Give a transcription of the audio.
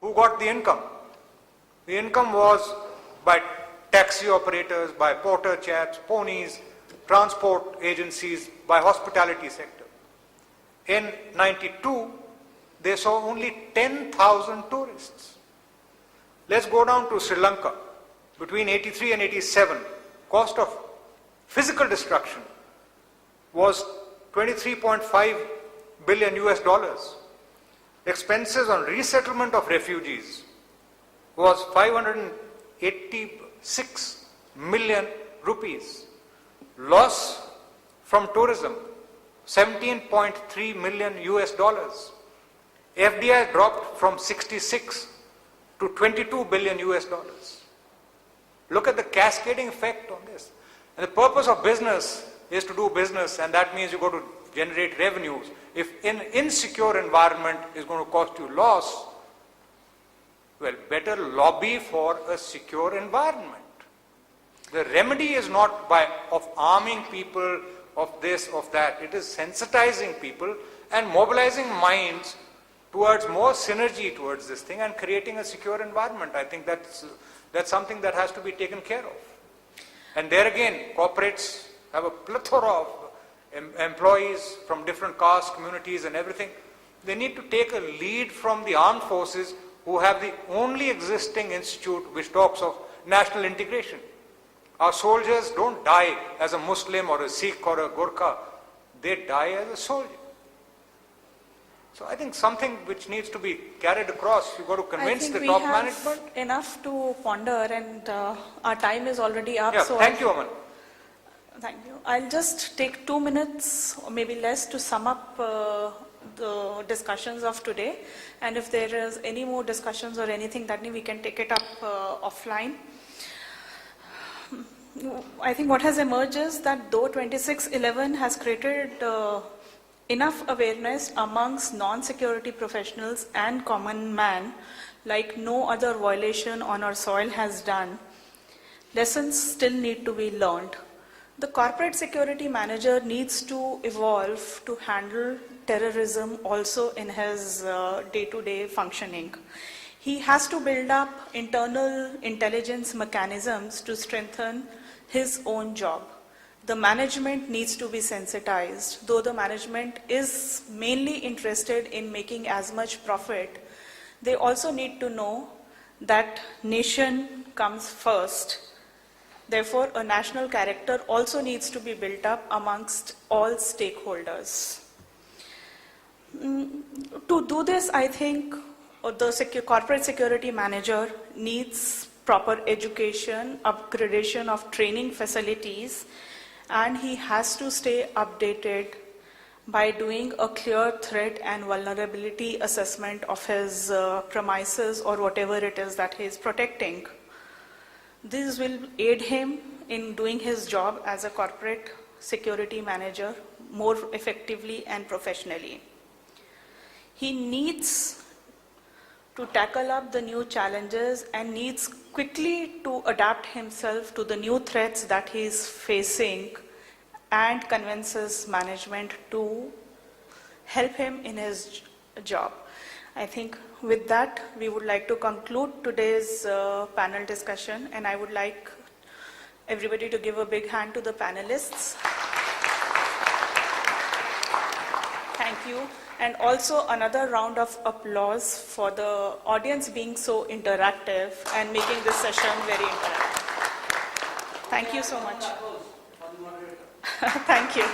who got the income? The income was by taxi operators, by porter chaps, ponies, transport agencies, by hospitality sector. In 92, they saw only 10,000 tourists. Let's go down to Sri Lanka. Between 83 and 87, cost of physical destruction was 23.5 billion US dollars. Expenses on resettlement of refugees was 586 million rupees. Loss from tourism, 17.3 million US dollars. FDI dropped from 66 to 22 billion US dollars. Look at the cascading effect on this. And the purpose of business is to do business, and that means you got to generate revenues. If an insecure environment is going to cost you loss, well, better lobby for a secure environment. The remedy is not of arming people, of this, of that. It is sensitizing people and mobilizing minds towards more synergy towards this thing and creating a secure environment. I think that's something that has to be taken care of. And there again, corporates have a plethora of employees from different castes, communities and everything. They need to take a lead from the armed forces, who have the only existing institute which talks of national integration. Our soldiers don't die as a Muslim or a Sikh or a Gurkha. They die as a soldier. So I think something which needs to be carried across. You've got to convince the top management. Enough to ponder, and our time is already up. Yeah, so thank you, Aman. Thank you. I'll just take 2 minutes or maybe less to sum up the discussions of today. And if there is any more discussions or anything that we can take it up offline. I think what has emerged is that though 2611 has created enough awareness amongst non-security professionals and common man, like no other violation on our soil has done, lessons still need to be learned. The corporate security manager needs to evolve to handle terrorism also in his day-to-day functioning. He has to build up internal intelligence mechanisms to strengthen his own job. The management needs to be sensitized. Though the management is mainly interested in making as much profit, they also need to know that nation comes first. Therefore, a national character also needs to be built up amongst all stakeholders. To do this, I think the corporate security manager needs proper education, upgradation of training facilities, and he has to stay updated by doing a clear threat and vulnerability assessment of his premises or whatever it is that he is protecting. This will aid him in doing his job as a corporate security manager more effectively and professionally. He needs to tackle up the new challenges and needs quickly to adapt himself to the new threats that he is facing and convinces management to help him in his job. I think with that, we would like to conclude today's panel discussion, and I would like everybody to give a big hand to the panelists. Thank you. And also another round of applause for the audience being so interactive and making this session very interactive. Thank you so much. Thank you.